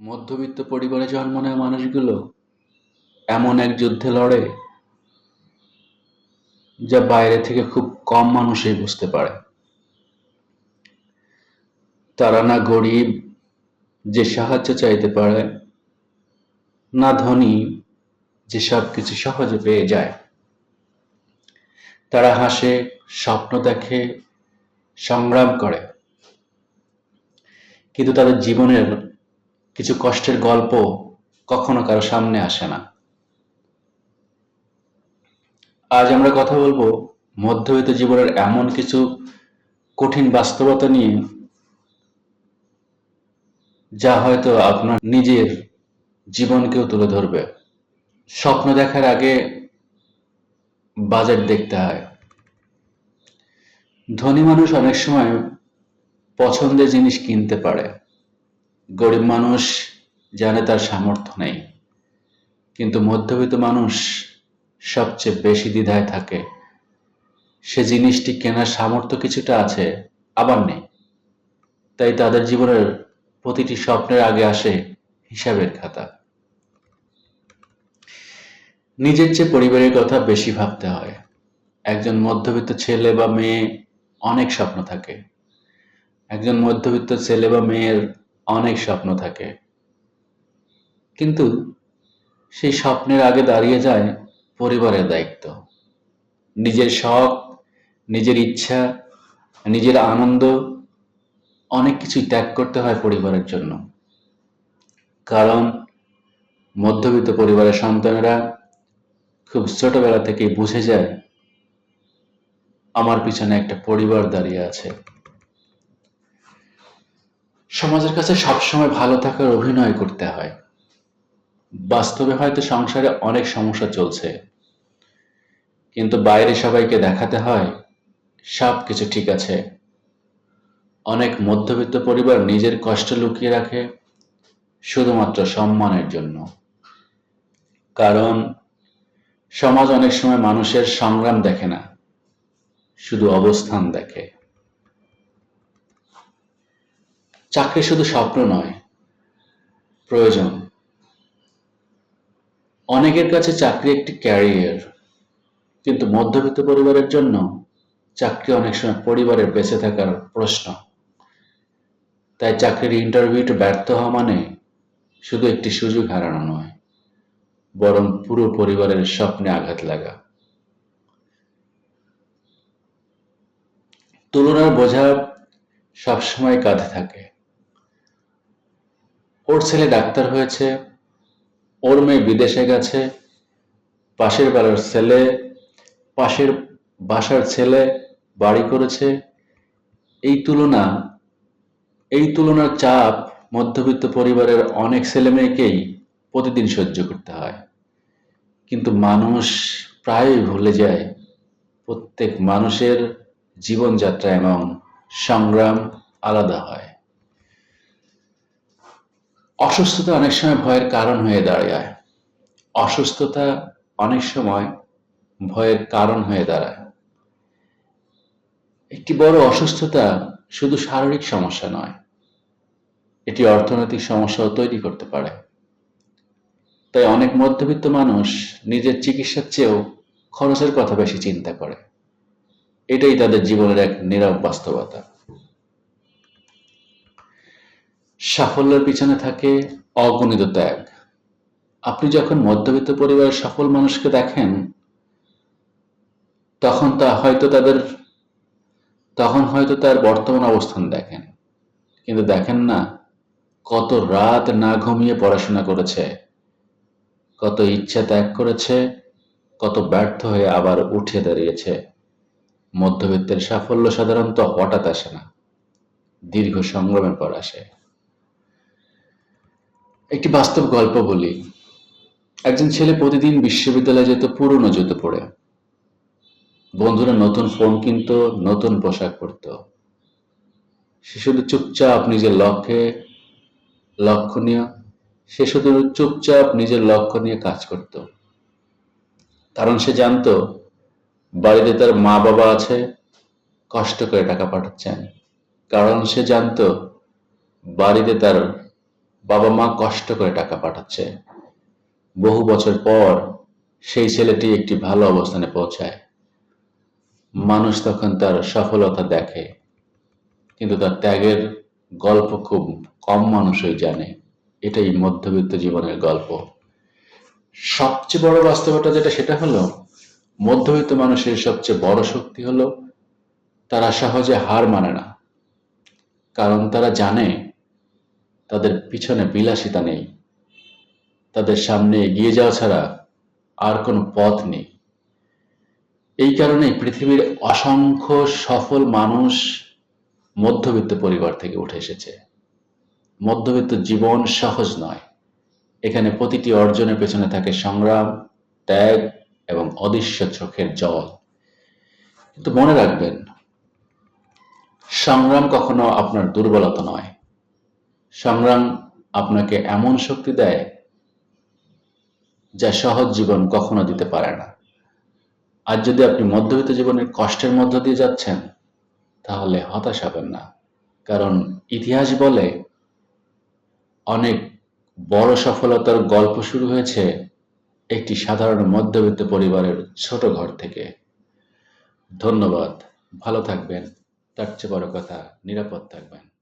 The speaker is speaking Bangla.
মধ্যবিত্ত পরিবারে জন্ম নেওয়া মানুষগুলো এমন এক যুদ্ধে লড়ে যা বাইরে থেকে খুব কম মানুষই বুঝতে পারে। তারা না গরিব যে সাহায্য চাইতে পারে, না ধনী যে সবকিছু সহজে পেয়ে যায়। তারা হাসে, স্বপ্ন দেখে, সংগ্রাম করে, কিন্তু তাদের জীবনের কিছু কষ্টের গল্প কখনো কারো সামনে আসে না। আজ আমরা কথা বলবো মধ্যবিত্ত জীবনের এমন কিছু কঠিন বাস্তবতা নিয়ে, যা হয়তো আপনার নিজের জীবনকেও তুলে ধরবে। স্বপ্ন দেখার আগে বাজেট দেখতে হয়। ধনী মানুষ অনেক সময় পছন্দের জিনিস কিনতে পারে, গরিব মানুষ জানে তার সামর্থ্য নেই। কিন্তু মধ্যবিত্ত মানুষ সবচেয়ে বেশি দ্বিধায় থাকে। সে জিনিসটি কেনার সামর্থ্য কিছুটা আছে, আবার নেই। তাই তাদের জীবনের প্রতিটি স্বপ্নের আগে আসে হিসাবের খাতা। নিজের চেয়ে পরিবারের কথা বেশি ভাবতে হয়। একজন মধ্যবিত্ত ছেলে বা মেয়ে অনেক স্বপ্ন থাকে। একজন মধ্যবিত্ত ছেলে বা মেয়ের অনেক স্বপ্ন থাকে, কিন্তু সেই স্বপ্নের আগে দাঁড়িয়ে যায় পরিবারের দায়িত্ব। নিজের শখ, নিজের ইচ্ছা, নিজের আনন্দ, অনেক কিছুই ত্যাগ করতে হয় পরিবারের জন্য। কারণ মধ্যবিত্ত পরিবারের সন্তানেরা খুব ছোটবেলা থেকেই বুঝে যায় আমার পিছনে একটা পরিবার দাঁড়িয়ে আছে। সমাজের কাছে সবসময় ভালো থাকার অভিনয় করতে হয়। বাস্তবে হয়তো সংসারে অনেক সমস্যা চলছে, কিন্তু বাইরে সবাইকে দেখাতে হয় সবকিছু ঠিক আছে। অনেক মধ্যবিত্ত পরিবার নিজের কষ্ট লুকিয়ে রাখে শুধুমাত্র সম্মানের জন্য। কারণ সমাজ অনেক সময় মানুষের সংগ্রাম দেখে না, শুধু অবস্থান দেখে। চাকরি শুধু স্বপ্ন নয়, প্রয়োজন। অনেকের কাছে চাকরি একটি ক্যারিয়ার, কিন্তু মধ্যবিত্ত পরিবারের জন্য চাকরি অনেক সময় পরিবারের বেঁচে থাকার প্রশ্ন। তাই চাকরির ইন্টারভিউতে ব্যর্থ হওয়া মানে শুধু একটি সুযোগ হারানো নয়, বরং পুরো পরিবারের স্বপ্নে আঘাত লাগা। তুলনার বোঝা সবসময় কাঁধে থাকে। ওর ছেলে ডাক্তার হয়েছে, ওর মেয়ে বিদেশে গেছে, পাশের বাড়ির ছেলে পাশের বাসার ছেলে বাড়ি করেছে। এই তুলনা এই তুলনার চাপ মধ্যবিত্ত পরিবারের অনেক ছেলেমেয়েকেই প্রতিদিন সহ্য করতে হয়। কিন্তু মানুষ প্রায়ই ভুলে যায় প্রত্যেক মানুষের জীবনযাত্রা এবং সংগ্রাম আলাদা হয়। অসুস্থতা অনেক সময় ভয়ের কারণ হয়ে দাঁড়ায়। অসুস্থতা অনেক সময় ভয়ের কারণ হয়ে দাঁড়ায়। একটি বড় অসুস্থতা শুধু শারীরিক সমস্যা নয়, এটি অর্থনৈতিক সমস্যাও তৈরি করতে পারে। তাই অনেক মধ্যবিত্ত মানুষ নিজের চিকিৎসার চেয়েও খরচের কথা বেশি চিন্তা করে। এটাই তাদের জীবনের এক নীরব বাস্তবতা। সাফল্যের পিছনে থাকে অগণিত ত্যাগ। আপনি যখন মধ্যবিত্ত পরিবারের সফল মানুষকে দেখেন, তখন তা হয়তো তাদের তখন হয়তো তার বর্তমান অবস্থান দেখেন, কিন্তু দেখেন না কত রাত না ঘুমিয়ে পড়াশোনা করেছে, কত ইচ্ছা ত্যাগ করেছে, কত ব্যর্থ হয়ে আবার উঠে দাঁড়িয়েছে। মধ্যবিত্তের সাফল্য সাধারণত হঠাৎ আসে না, দীর্ঘ সংগ্রামের পর আসে। একটি বাস্তব গল্প বলি। একজন ছেলে প্রতিদিন বিশ্ববিদ্যালয়ে যেত পুরনো জুতো পরে। বন্ধুরা নতুন ফোন কিনতো, নতুন পোশাক পরতো। সে শুধু চুপচাপ নিজের লক্ষ্য নিয়ে সে শুধু চুপচাপ নিজের লক্ষ্য নিয়ে কাজ করত। কারণ সে জানতো বাড়িতে তার মা বাবা আছে, কষ্ট করে টাকা পাঠাচ্ছেন। কারণ সে জানতো বাড়িতে তার বাবা মা কষ্ট করে টাকা পাঠাচ্ছে, বহু বছর পর সেই ছেলেটি একটি ভালো অবস্থানে পৌঁছায়। মানুষ তখন তার সফলতা দেখে, কিন্তু তার ত্যাগের গল্প খুব কম মানুষই জানে। এটাই মধ্যবিত্ত জীবনের গল্প। সবচেয়ে বড় বাস্তবতা যেটা, সেটা হলো মধ্যবিত্ত মানুষের সবচেয়ে বড় শক্তি হলো তারা সহজে হার মানে না। কারণ তারা জানে তাদের পিছনে বিলাসিতা নেই, তাদের সামনে এগিয়ে যাওয়া ছাড়া আর কোনো পথ নেই। এই কারণেই পৃথিবীর অসংখ্য সফল মানুষ মধ্যবিত্ত পরিবার থেকে উঠে এসেছে। মধ্যবিত্ত জীবন সহজ নয়। এখানে প্রতিটি অর্জনের পেছনে থাকে সংগ্রাম, ত্যাগ এবং অদৃশ্য চোখের জল। কিন্তু মনে রাখবেন, সংগ্রাম কখনো আপনার দুর্বলতা নয়। সংগ্রাম আপনাকে এমন শক্তি দেয় যা সহজ জীবন কখনো দিতে পারে না। আর যদি আপনি মধ্যবিত্ত জীবনের কষ্টের মধ্য দিয়ে যাচ্ছেন, তাহলে হতাশ হবেন না। কারণ ইতিহাস বলে অনেক বড় সফলতার গল্প শুরু হয়েছে একটি সাধারণ মধ্যবিত্ত পরিবারের ছোট ঘর থেকে। ধন্যবাদ। ভালো থাকবেন। তার চেয়ে বড় কথা, নিরাপদ থাকবেন।